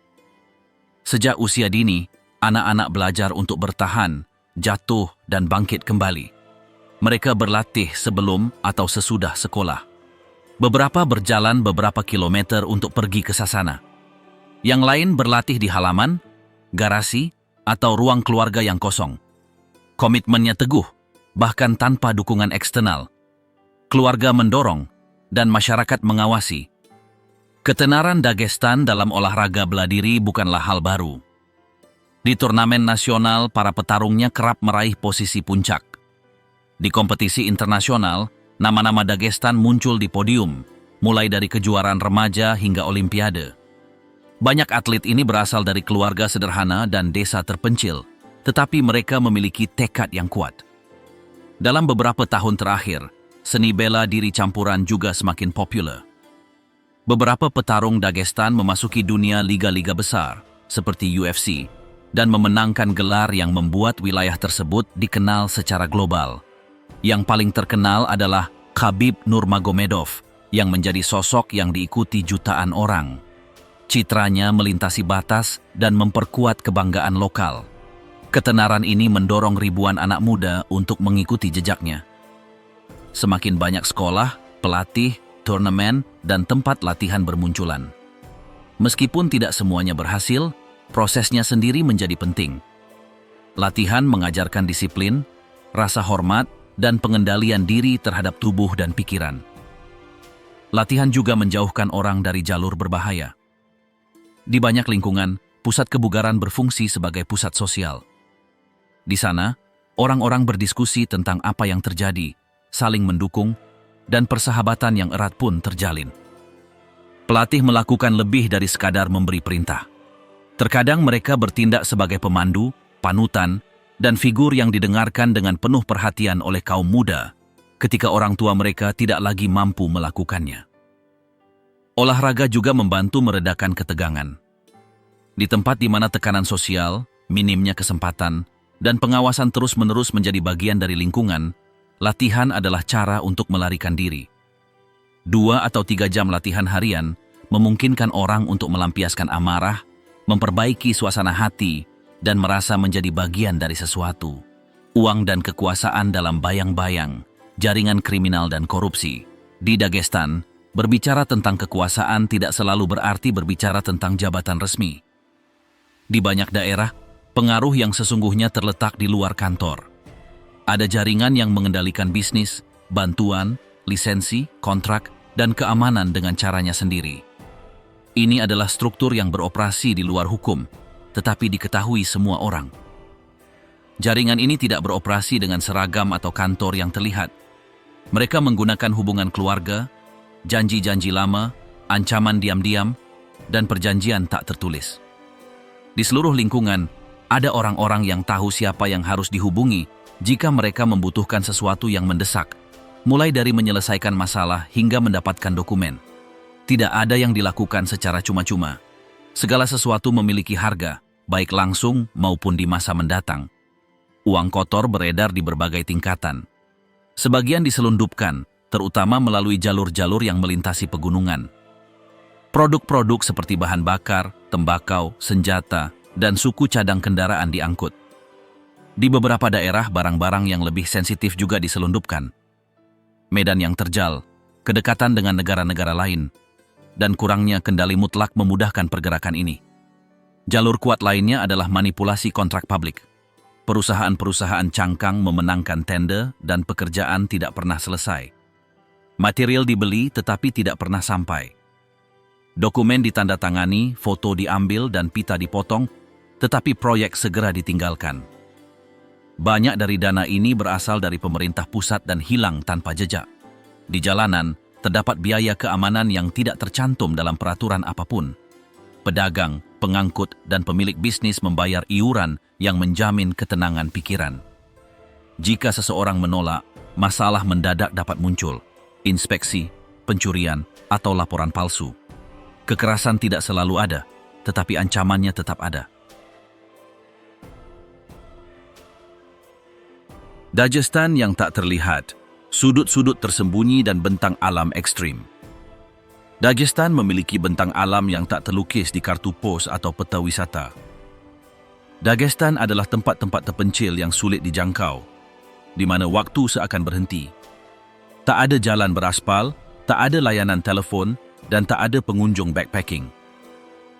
Sejak usia dini, anak-anak belajar untuk bertahan, jatuh, dan bangkit kembali. Mereka berlatih sebelum atau sesudah sekolah. Beberapa berjalan beberapa kilometer untuk pergi ke sasana. Yang lain berlatih di halaman, garasi, atau ruang keluarga yang kosong. Komitmennya teguh, bahkan tanpa dukungan eksternal. Keluarga mendorong, dan masyarakat mengawasi. Ketenaran Dagestan dalam olahraga bela diri bukanlah hal baru. Di turnamen nasional, para petarungnya kerap meraih posisi puncak. Di kompetisi internasional, nama-nama Dagestan muncul di podium, mulai dari kejuaraan remaja hingga olimpiade. Banyak atlet ini berasal dari keluarga sederhana dan desa terpencil, tetapi mereka memiliki tekad yang kuat. Dalam beberapa tahun terakhir, seni bela diri campuran juga semakin populer. Beberapa petarung Dagestan memasuki dunia liga-liga besar, seperti UFC, dan memenangkan gelar yang membuat wilayah tersebut dikenal secara global. Yang paling terkenal adalah Khabib Nurmagomedov, yang menjadi sosok yang diikuti jutaan orang. Citranya melintasi batas dan memperkuat kebanggaan lokal. Ketenaran ini mendorong ribuan anak muda untuk mengikuti jejaknya. Semakin banyak sekolah, pelatih, turnamen, dan tempat latihan bermunculan. Meskipun tidak semuanya berhasil, prosesnya sendiri menjadi penting. Latihan mengajarkan disiplin, rasa hormat, dan pengendalian diri terhadap tubuh dan pikiran. Latihan juga menjauhkan orang dari jalur berbahaya. Di banyak lingkungan, pusat kebugaran berfungsi sebagai pusat sosial. Di sana, orang-orang berdiskusi tentang apa yang terjadi, saling mendukung, dan persahabatan yang erat pun terjalin. Pelatih melakukan lebih dari sekadar memberi perintah. Terkadang mereka bertindak sebagai pemandu, panutan, dan figur yang didengarkan dengan penuh perhatian oleh kaum muda ketika orang tua mereka tidak lagi mampu melakukannya. Olahraga juga membantu meredakan ketegangan. Di tempat di mana tekanan sosial, minimnya kesempatan, dan pengawasan terus-menerus menjadi bagian dari lingkungan, latihan adalah cara untuk melarikan diri. 2 atau 3 jam latihan harian memungkinkan orang untuk melampiaskan amarah, memperbaiki suasana hati, dan merasa menjadi bagian dari sesuatu. Uang dan kekuasaan dalam bayang-bayang, jaringan kriminal dan korupsi. Di Dagestan, berbicara tentang kekuasaan tidak selalu berarti berbicara tentang jabatan resmi. Di banyak daerah, pengaruh yang sesungguhnya terletak di luar kantor. Ada jaringan yang mengendalikan bisnis, bantuan, lisensi, kontrak, dan keamanan dengan caranya sendiri. Ini adalah struktur yang beroperasi di luar hukum, tetapi diketahui semua orang. Jaringan ini tidak beroperasi dengan seragam atau kantor yang terlihat. Mereka menggunakan hubungan keluarga, janji-janji lama, ancaman diam-diam, dan perjanjian tak tertulis. Di seluruh lingkungan, ada orang-orang yang tahu siapa yang harus dihubungi jika mereka membutuhkan sesuatu yang mendesak, mulai dari menyelesaikan masalah hingga mendapatkan dokumen. Tidak ada yang dilakukan secara cuma-cuma. Segala sesuatu memiliki harga, baik langsung maupun di masa mendatang. Uang kotor beredar di berbagai tingkatan. Sebagian diselundupkan, terutama melalui jalur-jalur yang melintasi pegunungan. Produk-produk seperti bahan bakar, tembakau, senjata, dan suku cadang kendaraan diangkut. Di beberapa daerah, barang-barang yang lebih sensitif juga diselundupkan. Medan yang terjal, kedekatan dengan negara-negara lain, dan kurangnya kendali mutlak memudahkan pergerakan ini. Jalur kuat lainnya adalah manipulasi kontrak publik. Perusahaan-perusahaan cangkang memenangkan tender dan pekerjaan tidak pernah selesai. Material dibeli tetapi tidak pernah sampai. Dokumen ditandatangani, foto diambil dan pita dipotong, tetapi proyek segera ditinggalkan. Banyak dari dana ini berasal dari pemerintah pusat dan hilang tanpa jejak. Di jalanan, terdapat biaya keamanan yang tidak tercantum dalam peraturan apapun. Pedagang, pengangkut, dan pemilik bisnis membayar iuran yang menjamin ketenangan pikiran. Jika seseorang menolak, masalah mendadak dapat muncul. Inspeksi, pencurian, atau laporan palsu. Kekerasan tidak selalu ada, tetapi ancamannya tetap ada. Dagestan yang tak terlihat, sudut-sudut tersembunyi dan bentang alam ekstrim. Dagestan memiliki bentang alam yang tak terlukis di kartu pos atau peta wisata. Dagestan adalah tempat-tempat terpencil yang sulit dijangkau, di mana waktu seakan berhenti. Tak ada jalan beraspal, tak ada layanan telefon, dan tak ada pengunjung backpacking.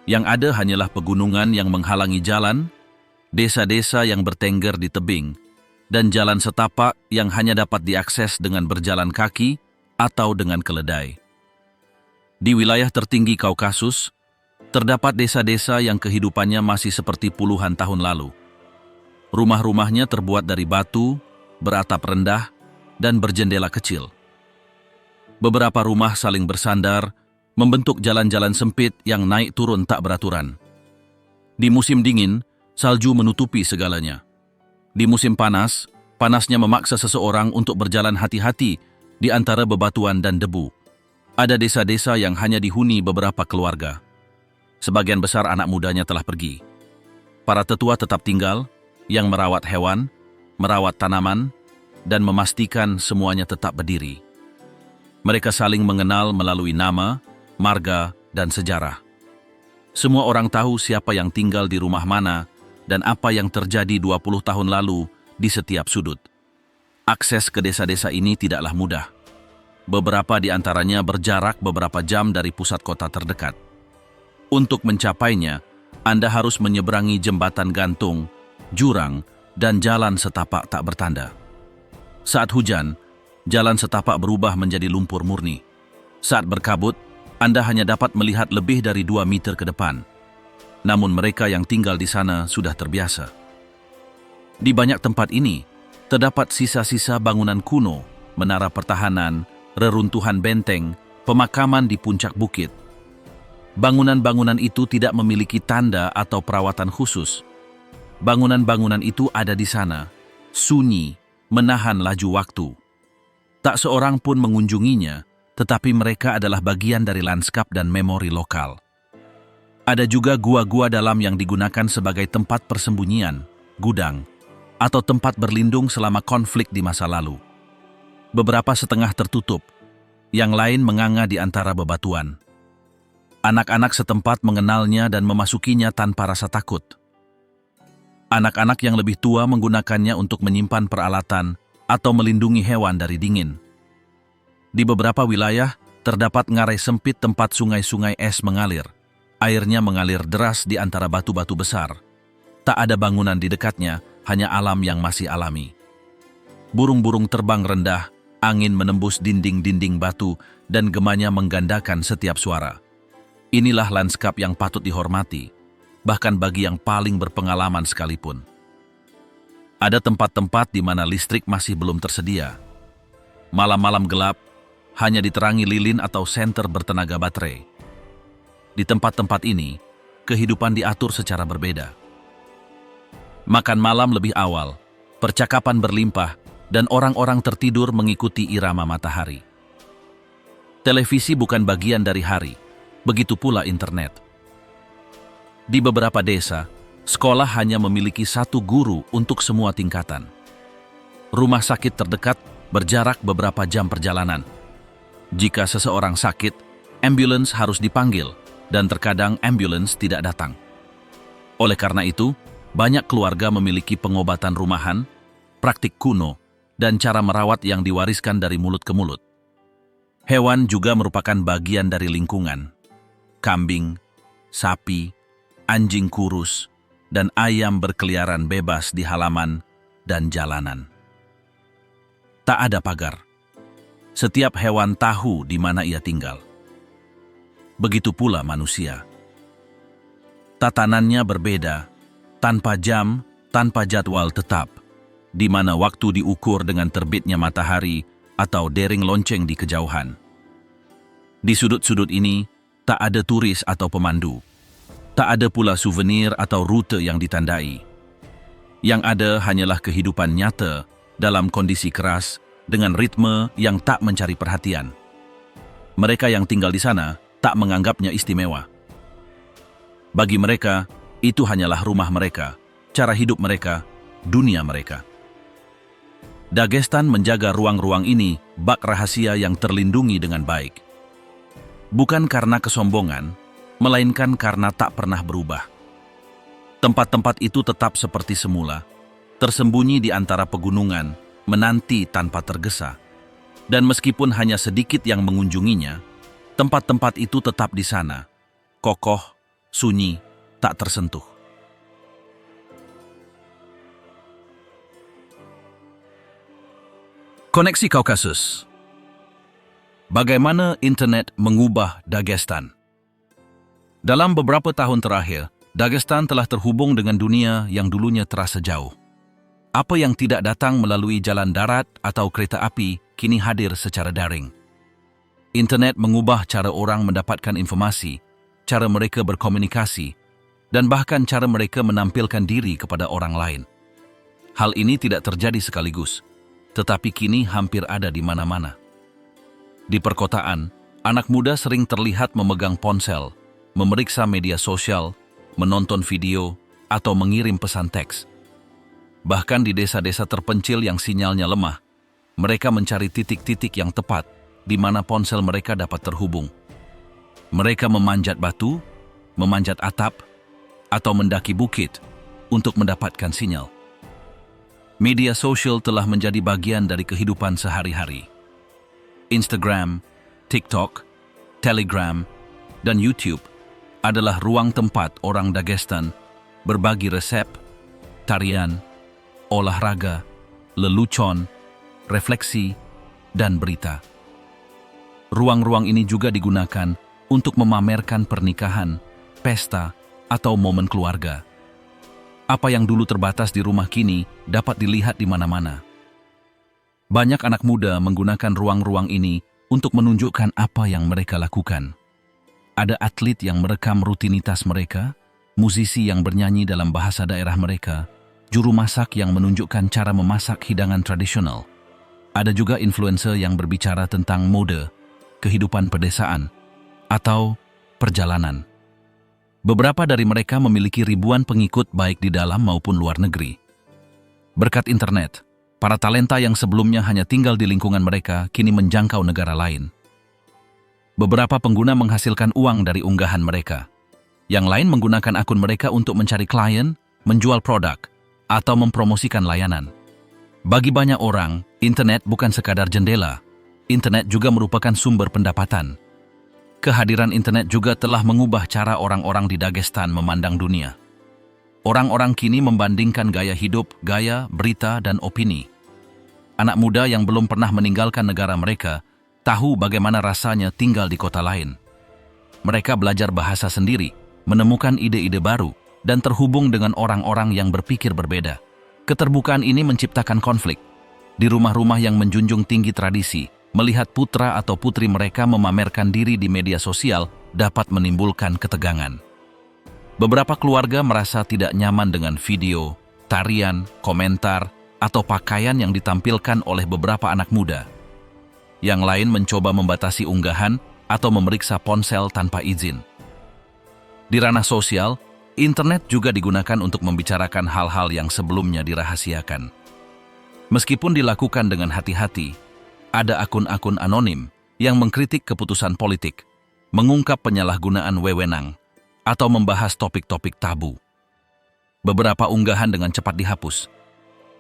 Yang ada hanyalah pegunungan yang menghalangi jalan, desa-desa yang bertengger di tebing, dan jalan setapak yang hanya dapat diakses dengan berjalan kaki atau dengan keledai. Di wilayah tertinggi Kaukasus, terdapat desa-desa yang kehidupannya masih seperti puluhan tahun lalu. Rumah-rumahnya terbuat dari batu, beratap rendah, dan berjendela kecil. Beberapa rumah saling bersandar, membentuk jalan-jalan sempit yang naik turun tak beraturan. Di musim dingin, salju menutupi segalanya. Di musim panas, panasnya memaksa seseorang untuk berjalan hati-hati di antara bebatuan dan debu. Ada desa-desa yang hanya dihuni beberapa keluarga. Sebagian besar anak mudanya telah pergi. Para tetua tetap tinggal, yang merawat hewan, merawat tanaman, dan memastikan semuanya tetap berdiri. Mereka saling mengenal melalui nama, marga, dan sejarah. Semua orang tahu siapa yang tinggal di rumah mana dan apa yang terjadi 20 tahun lalu di setiap sudut. Akses ke desa-desa ini tidaklah mudah. Beberapa di antaranya berjarak beberapa jam dari pusat kota terdekat. Untuk mencapainya, Anda harus menyeberangi jembatan gantung, jurang, dan jalan setapak tak bertanda. Saat hujan, jalan setapak berubah menjadi lumpur murni. Saat berkabut, Anda hanya dapat melihat lebih dari 2 meter ke depan. Namun mereka yang tinggal di sana sudah terbiasa. Di banyak tempat ini, terdapat sisa-sisa bangunan kuno, menara pertahanan, reruntuhan benteng, pemakaman di puncak bukit. Bangunan-bangunan itu tidak memiliki tanda atau perawatan khusus. Bangunan-bangunan itu ada di sana, sunyi, menahan laju waktu. Tak seorang pun mengunjunginya, tetapi mereka adalah bagian dari lanskap dan memori lokal. Ada juga gua-gua dalam yang digunakan sebagai tempat persembunyian, gudang, atau tempat berlindung selama konflik di masa lalu. Beberapa setengah tertutup, yang lain menganga di antara bebatuan. Anak-anak setempat mengenalnya dan memasukinya tanpa rasa takut. Anak-anak yang lebih tua menggunakannya untuk menyimpan peralatan atau melindungi hewan dari dingin. Di beberapa wilayah, terdapat ngarai sempit tempat sungai-sungai es mengalir. Airnya mengalir deras di antara batu-batu besar. Tak ada bangunan di dekatnya, hanya alam yang masih alami. Burung-burung terbang rendah, angin menembus dinding-dinding batu, dan gemanya menggandakan setiap suara. Inilah lanskap yang patut dihormati, bahkan bagi yang paling berpengalaman sekalipun. Ada tempat-tempat di mana listrik masih belum tersedia. Malam-malam gelap, hanya diterangi lilin atau senter bertenaga baterai. Di tempat-tempat ini, kehidupan diatur secara berbeda. Makan malam lebih awal, percakapan berlimpah, dan orang-orang tertidur mengikuti irama matahari. Televisi bukan bagian dari hari, begitu pula internet. Di beberapa desa, sekolah hanya memiliki 1 guru untuk semua tingkatan. Rumah sakit terdekat berjarak beberapa jam perjalanan. Jika seseorang sakit, ambulans harus dipanggil, dan terkadang ambulans tidak datang. Oleh karena itu, banyak keluarga memiliki pengobatan rumahan, praktik kuno, dan cara merawat yang diwariskan dari mulut ke mulut. Hewan juga merupakan bagian dari lingkungan. Kambing, sapi, anjing kurus, dan ayam berkeliaran bebas di halaman dan jalanan. Tak ada pagar. Setiap hewan tahu di mana ia tinggal. Begitu pula manusia. Tatanannya berbeda, tanpa jam, tanpa jadwal tetap, di mana waktu diukur dengan terbitnya matahari atau dering lonceng di kejauhan. Di sudut-sudut ini, tak ada turis atau pemandu. Tak ada pula souvenir atau rute yang ditandai. Yang ada hanyalah kehidupan nyata dalam kondisi keras dengan ritme yang tak mencari perhatian. Mereka yang tinggal di sana tak menganggapnya istimewa. Bagi mereka, itu hanyalah rumah mereka, cara hidup mereka, dunia mereka. Dagestan menjaga ruang-ruang ini bak rahasia yang terlindungi dengan baik. Bukan karena kesombongan, melainkan karena tak pernah berubah. Tempat-tempat itu tetap seperti semula, tersembunyi di antara pegunungan, menanti tanpa tergesa. Dan meskipun hanya sedikit yang mengunjunginya, tempat-tempat itu tetap di sana, kokoh, sunyi, tak tersentuh. Koneksi Kaukasus. Bagaimana internet mengubah Dagestan? Dalam beberapa tahun terakhir, Dagestan telah terhubung dengan dunia yang dulunya terasa jauh. Apa yang tidak datang melalui jalan darat atau kereta api kini hadir secara daring. Internet mengubah cara orang mendapatkan informasi, cara mereka berkomunikasi, dan bahkan cara mereka menampilkan diri kepada orang lain. Hal ini tidak terjadi sekaligus, tetapi kini hampir ada di mana-mana. Di perkotaan, anak muda sering terlihat memegang ponsel, memeriksa media sosial, menonton video, atau mengirim pesan teks. Bahkan di desa-desa terpencil yang sinyalnya lemah, mereka mencari titik-titik yang tepat di mana ponsel mereka dapat terhubung. Mereka memanjat batu, memanjat atap, atau mendaki bukit untuk mendapatkan sinyal. Media sosial telah menjadi bagian dari kehidupan sehari-hari. Instagram, TikTok, Telegram, dan YouTube adalah ruang tempat orang Dagestan berbagi resep, tarian, olahraga, lelucon, refleksi, dan berita. Ruang-ruang ini juga digunakan untuk memamerkan pernikahan, pesta, atau momen keluarga. Apa yang dulu terbatas di rumah kini dapat dilihat di mana-mana. Banyak anak muda menggunakan ruang-ruang ini untuk menunjukkan apa yang mereka lakukan. Ada atlet yang merekam rutinitas mereka, musisi yang bernyanyi dalam bahasa daerah mereka, juru masak yang menunjukkan cara memasak hidangan tradisional. Ada juga influencer yang berbicara tentang mode, kehidupan pedesaan, atau perjalanan. Beberapa dari mereka memiliki ribuan pengikut baik di dalam maupun luar negeri. Berkat internet, para talenta yang sebelumnya hanya tinggal di lingkungan mereka kini menjangkau negara lain. Beberapa pengguna menghasilkan uang dari unggahan mereka. Yang lain menggunakan akun mereka untuk mencari klien, menjual produk, atau mempromosikan layanan. Bagi banyak orang, internet bukan sekadar jendela. Internet juga merupakan sumber pendapatan. Kehadiran internet juga telah mengubah cara orang-orang di Dagestan memandang dunia. Orang-orang kini membandingkan gaya hidup, gaya, berita, dan opini. Anak muda yang belum pernah meninggalkan negara mereka tahu bagaimana rasanya tinggal di kota lain. Mereka belajar bahasa sendiri, menemukan ide-ide baru, dan terhubung dengan orang-orang yang berpikir berbeda. Keterbukaan ini menciptakan konflik. Di rumah-rumah yang menjunjung tinggi tradisi, melihat putra atau putri mereka memamerkan diri di media sosial dapat menimbulkan ketegangan. Beberapa keluarga merasa tidak nyaman dengan video, tarian, komentar, atau pakaian yang ditampilkan oleh beberapa anak muda. Yang lain mencoba membatasi unggahan atau memeriksa ponsel tanpa izin. Di ranah sosial, internet juga digunakan untuk membicarakan hal-hal yang sebelumnya dirahasiakan. Meskipun dilakukan dengan hati-hati, ada akun-akun anonim yang mengkritik keputusan politik, mengungkap penyalahgunaan wewenang, atau membahas topik-topik tabu. Beberapa unggahan dengan cepat dihapus.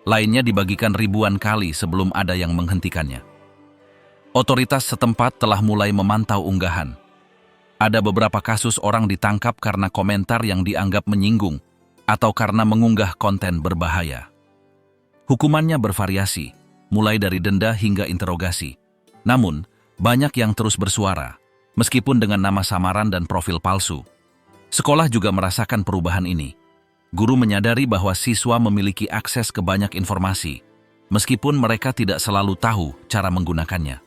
Lainnya dibagikan ribuan kali sebelum ada yang menghentikannya. Otoritas setempat telah mulai memantau unggahan. Ada beberapa kasus orang ditangkap karena komentar yang dianggap menyinggung atau karena mengunggah konten berbahaya. Hukumannya bervariasi, mulai dari denda hingga interogasi. Namun, banyak yang terus bersuara, meskipun dengan nama samaran dan profil palsu. Sekolah juga merasakan perubahan ini. Guru menyadari bahwa siswa memiliki akses ke banyak informasi, meskipun mereka tidak selalu tahu cara menggunakannya.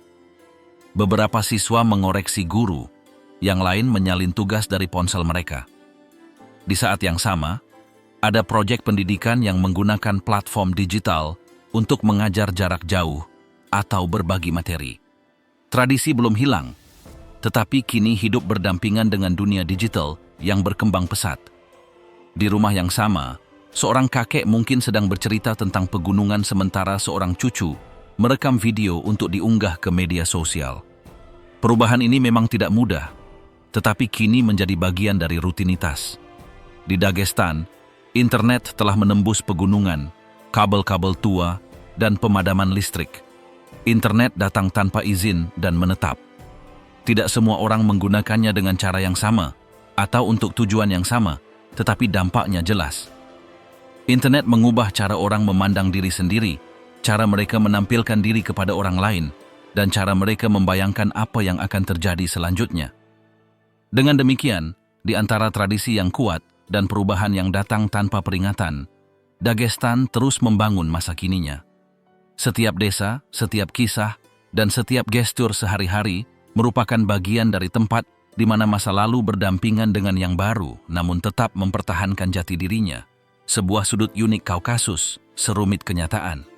Beberapa siswa mengoreksi guru, yang lain menyalin tugas dari ponsel mereka. Di saat yang sama, ada proyek pendidikan yang menggunakan platform digital untuk mengajar jarak jauh atau berbagi materi. Tradisi belum hilang, tetapi kini hidup berdampingan dengan dunia digital yang berkembang pesat. Di rumah yang sama, seorang kakek mungkin sedang bercerita tentang pegunungan sementara seorang cucu merekam video untuk diunggah ke media sosial. Perubahan ini memang tidak mudah, tetapi kini menjadi bagian dari rutinitas. Di Dagestan, internet telah menembus pegunungan, kabel-kabel tua, dan pemadaman listrik. Internet datang tanpa izin dan menetap. Tidak semua orang menggunakannya dengan cara yang sama, atau untuk tujuan yang sama, tetapi dampaknya jelas. Internet mengubah cara orang memandang diri sendiri, cara mereka menampilkan diri kepada orang lain, dan cara mereka membayangkan apa yang akan terjadi selanjutnya. Dengan demikian, di antara tradisi yang kuat dan perubahan yang datang tanpa peringatan, Dagestan terus membangun masa kininya. Setiap desa, setiap kisah, dan setiap gestur sehari-hari merupakan bagian dari tempat di mana masa lalu berdampingan dengan yang baru, namun tetap mempertahankan jati dirinya. Sebuah sudut unik Kaukasus, serumit kenyataan.